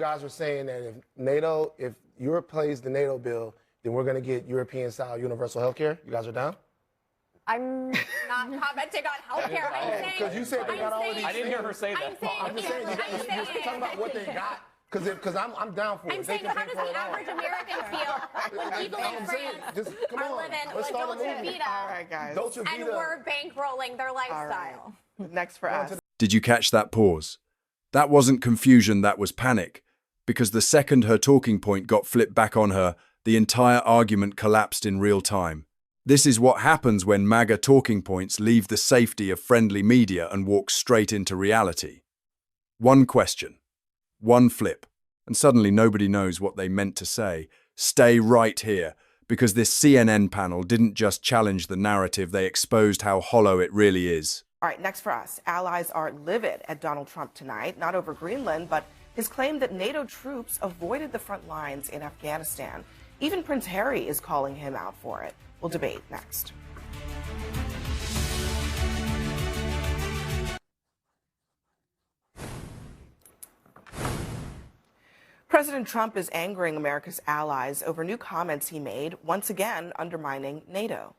You guys are saying that if Europe plays the NATO bill, then we're going to get European-style universal health care. You guys are down? I'm not commenting on healthcare. Because you said they got all of these. I didn't hear her say that. I'm just saying, you're talking about what they got. Because I'm down for it. I'm saying, how does the average American feel when people in France are living La Dolce Vita, all right, guys, and we're bankrolling their lifestyle? Right. Next for us. Did you catch that pause? That wasn't confusion, that was panic. Because the second her talking point got flipped back on her, the entire argument collapsed in real time. This is what happens when MAGA talking points leave the safety of friendly media and walk straight into reality. One question, one flip, and suddenly nobody knows what they meant to say. Stay right here, because this CNN panel didn't just challenge the narrative, they exposed how hollow it really is. All right, next for us. Allies are livid at Donald Trump tonight, not over Greenland, but his claim that NATO troops avoided the front lines in Afghanistan. Even Prince Harry is calling him out for it. We'll debate next. President Trump is angering America's allies over new comments he made, once again undermining NATO.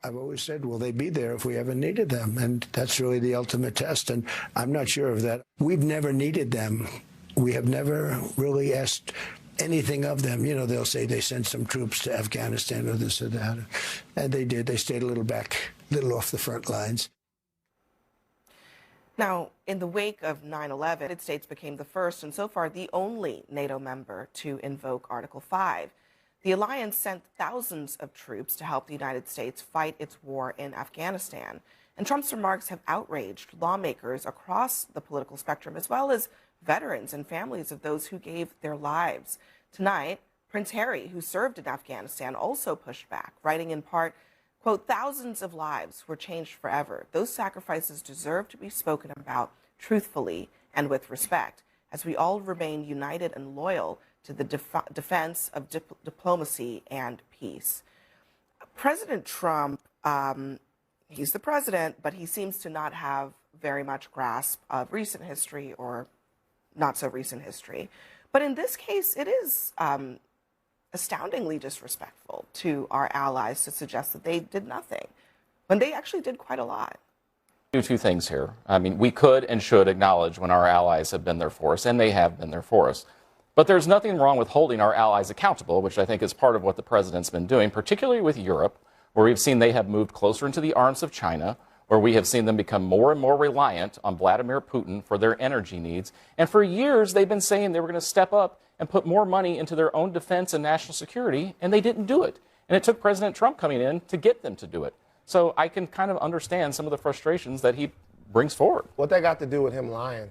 I've always said, will they be there if we ever needed them? And that's really the ultimate test. And I'm not sure of that. We've never needed them. We have never really asked anything of them. You know, they'll say they sent some troops to Afghanistan or this or that. And they did. They stayed a little back, a little off the front lines. Now, in the wake of 9/11, the United States became the first and so far the only NATO member to invoke Article 5. The alliance sent thousands of troops to help the United States fight its war in Afghanistan. And Trump's remarks have outraged lawmakers across the political spectrum, as well as veterans and families of those who gave their lives. Tonight, Prince Harry, who served in Afghanistan, also pushed back, writing in part, quote, "Thousands of lives were changed forever. Those sacrifices deserve to be spoken about truthfully and with respect, as we all remain united and loyal to the defense of diplomacy and peace." President Trump, he's the president, but he seems to not have very much grasp of recent history or not so recent history. But in this case, it is astoundingly disrespectful to our allies to suggest that they did nothing when they actually did quite a lot. Do two things here. I mean, we could and should acknowledge when our allies have been there for us, and they have been there for us. But there's nothing wrong with holding our allies accountable, which I think is part of what the president's been doing, particularly with Europe, where we've seen they have moved closer into the arms of China, where we have seen them become more and more reliant on Vladimir Putin for their energy needs. And for years, they've been saying they were going to step up and put more money into their own defense and national security, and they didn't do it. And it took President Trump coming in to get them to do it. So I can kind of understand some of the frustrations that he brings forward. What that got to do with him lying?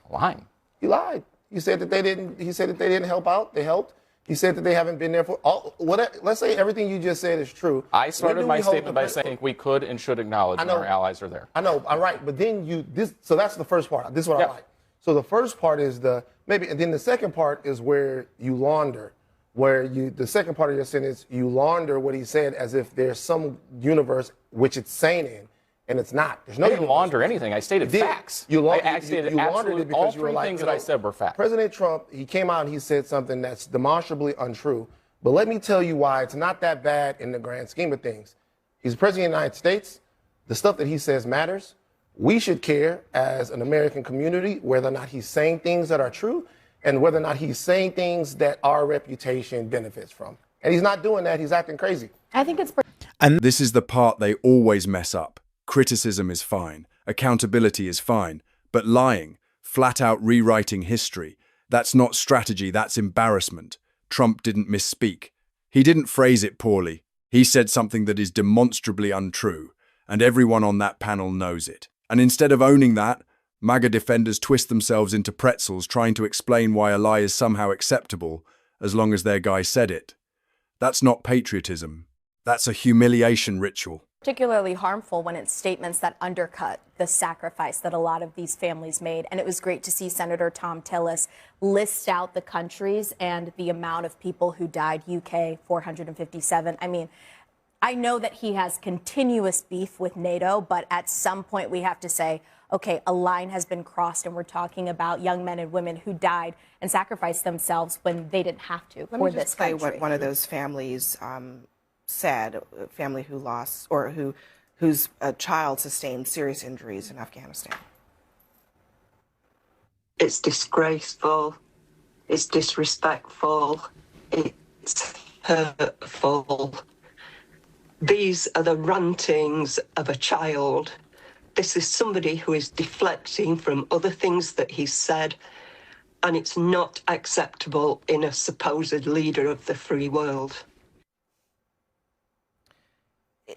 Lying? He lied. He said that they didn't. He said that they didn't help out. They helped. He said that they haven't been there for all. Let's say everything you just said is true. I started my statement by saying we could and should acknowledge when our allies are there. I know. All right, but then so that's the first part. This is what I like. So the first part is and then the second part is where you launder, the second part of your sentence, you launder what he said as if there's some universe which it's sane in. And it's not. There's no. I didn't launder anything. I stated facts. You laundered it because all three things that I said were facts. President Trump, he came out and he said something that's demonstrably untrue. But let me tell you why it's not that bad in the grand scheme of things. He's the president of the United States. The stuff that he says matters. We should care as an American community whether or not he's saying things that are true and whether or not he's saying things that our reputation benefits from. And he's not doing that. He's acting crazy. I think it's... And this is the part they always mess up. Criticism is fine, accountability is fine, but lying, flat out rewriting history, that's not strategy, that's embarrassment. Trump didn't misspeak. He didn't phrase it poorly. He said something that is demonstrably untrue, and everyone on that panel knows it. And instead of owning that, MAGA defenders twist themselves into pretzels trying to explain why a lie is somehow acceptable as long as their guy said it. That's not patriotism. That's a humiliation ritual. Particularly harmful when it's statements that undercut the sacrifice that a lot of these families made. And it was great to see Senator Tom Tillis list out the countries and the amount of people who died. UK, 457. I mean, I know that he has continuous beef with NATO, but at some point we have to say, okay, a line has been crossed and we're talking about young men and women who died and sacrificed themselves when they didn't have to Let for me this just play country. what one of those families said, a family who lost or whose child sustained serious injuries in Afghanistan. It's disgraceful, it's disrespectful, it's hurtful. These are the rantings of a child. This is somebody who is deflecting from other things that he's said, and it's not acceptable in a supposed leader of the free world.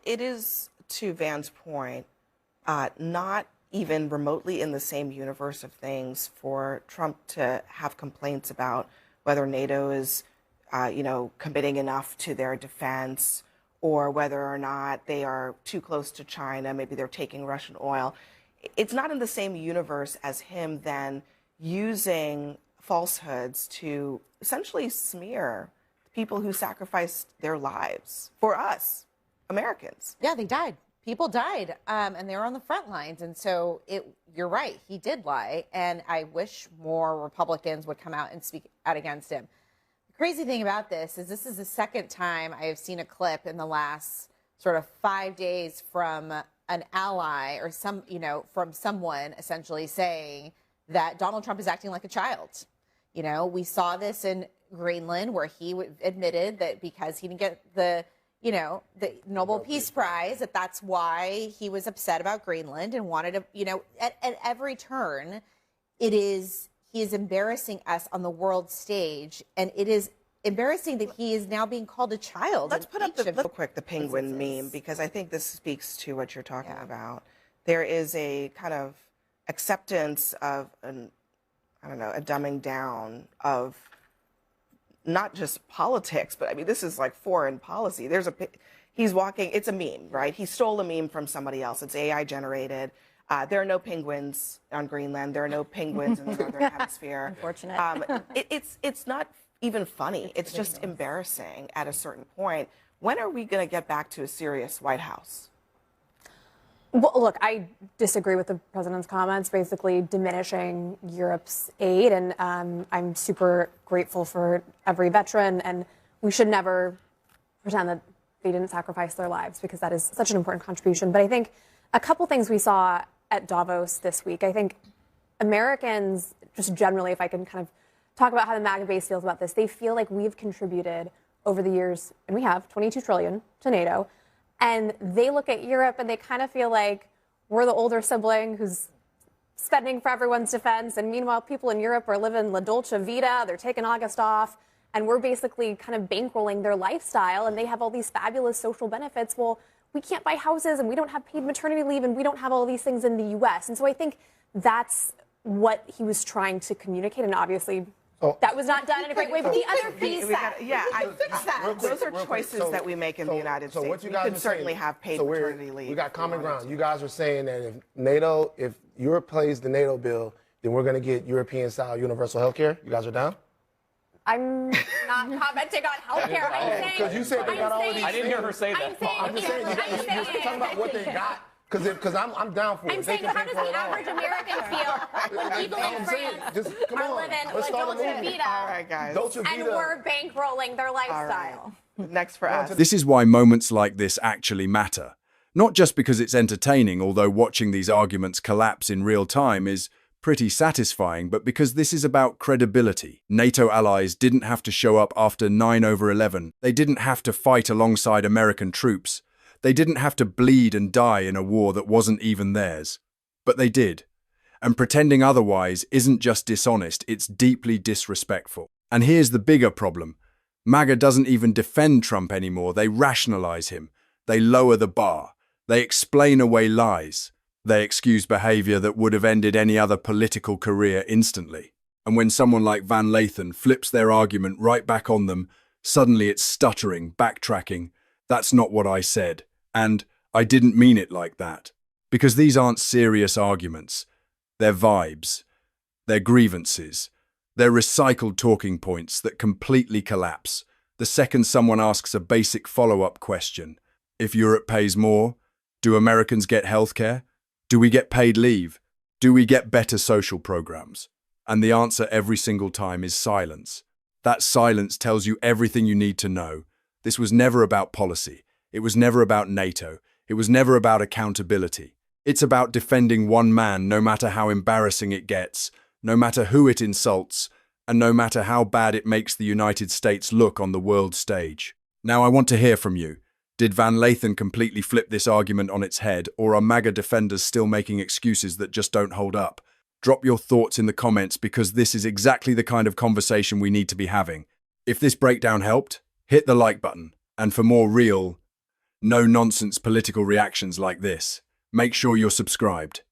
It is, to Van's point, not even remotely in the same universe of things for Trump to have complaints about whether NATO is, committing enough to their defense, or whether or not they are too close to China, maybe they're taking Russian oil. It's not in the same universe as him then using falsehoods to essentially smear people who sacrificed their lives for us, Americans. Yeah, they died. People died, and they were on the front lines. And so you're right, he did lie. And I wish more Republicans would come out and speak out against him. The crazy thing about this is the second time I have seen a clip in the last sort of 5 days from an ally or from someone essentially saying that Donald Trump is acting like a child. We saw this in Greenland, where he admitted that because he didn't get the Nobel Peace Prize, that's why he was upset about Greenland and wanted to, at every turn, he is embarrassing us on the world stage, and it is embarrassing that he is now being called a child. Let's put up real quick the penguin meme, because I think this speaks to what you're talking about. There is a kind of acceptance of a dumbing down of not just politics, but I mean, this is like foreign policy. He's walking, it's a meme, right? He stole a meme from somebody else. It's AI generated. There are no penguins on Greenland. There are no penguins in the Northern Hemisphere. Unfortunate. It's not even funny. It's just embarrassing at a certain point. When are we going to get back to a serious White House? Well, look, I disagree with the president's comments, basically diminishing Europe's aid. And I'm super grateful for every veteran. And we should never pretend that they didn't sacrifice their lives, because that is such an important contribution. But I think a couple things we saw at Davos this week, I think Americans, just generally, if I can kind of talk about how the MAGA base feels about this, they feel like we've contributed over the years, and we have, 22 trillion to NATO. And they look at Europe and they kind of feel like we're the older sibling who's spending for everyone's defense. And meanwhile, people in Europe are living La Dolce Vita. They're taking August off. And we're basically kind of bankrolling their lifestyle. And they have all these fabulous social benefits. Well, we can't buy houses, and we don't have paid maternity leave, and we don't have all these things in the U.S. And so I think that's what he was trying to communicate. And obviously, that was not done in a great way. But the other piece, those are choices that we make in the United States. What you We guys could are certainly saying, have paid so maternity leave. We got common ground. You guys are saying that if Europe plays the NATO bill, then we're going to get European-style universal health care. You guys are down? I'm not commenting on healthcare. I'm saying, because you said they got all these. I didn't hear her say that. I'm just saying, you're talking about what they got. Because I'm down for it. I'm saying, how does the average American feel when people in France are living La Dolce Vita, All right, guys. and we're bankrolling their lifestyle? Next for us. This is why moments like this actually matter. Not just because it's entertaining, although watching these arguments collapse in real time is pretty satisfying, but because this is about credibility. NATO allies didn't have to show up after 9/11. They didn't have to fight alongside American troops. They didn't have to bleed and die in a war that wasn't even theirs. But they did. And pretending otherwise isn't just dishonest, it's deeply disrespectful. And here's the bigger problem. MAGA doesn't even defend Trump anymore. They rationalize him. They lower the bar. They explain away lies. They excuse behavior that would have ended any other political career instantly. And when someone like Van Lathan flips their argument right back on them, suddenly it's stuttering, backtracking. That's not what I said. And I didn't mean it like that. Because these aren't serious arguments. They're vibes. They're grievances. They're recycled talking points that completely collapse the second someone asks a basic follow-up question. If Europe pays more, do Americans get healthcare? Do we get paid leave? Do we get better social programs? And the answer every single time is silence. That silence tells you everything you need to know. This was never about policy. It was never about NATO. It was never about accountability. It's about defending one man no matter how embarrassing it gets, no matter who it insults, and no matter how bad it makes the United States look on the world stage. Now I want to hear from you. Did Van Lathan completely flip this argument on its head, or are MAGA defenders still making excuses that just don't hold up? Drop your thoughts in the comments because this is exactly the kind of conversation we need to be having. If this breakdown helped, hit the like button. And for more real, no-nonsense political reactions like this, make sure you're subscribed.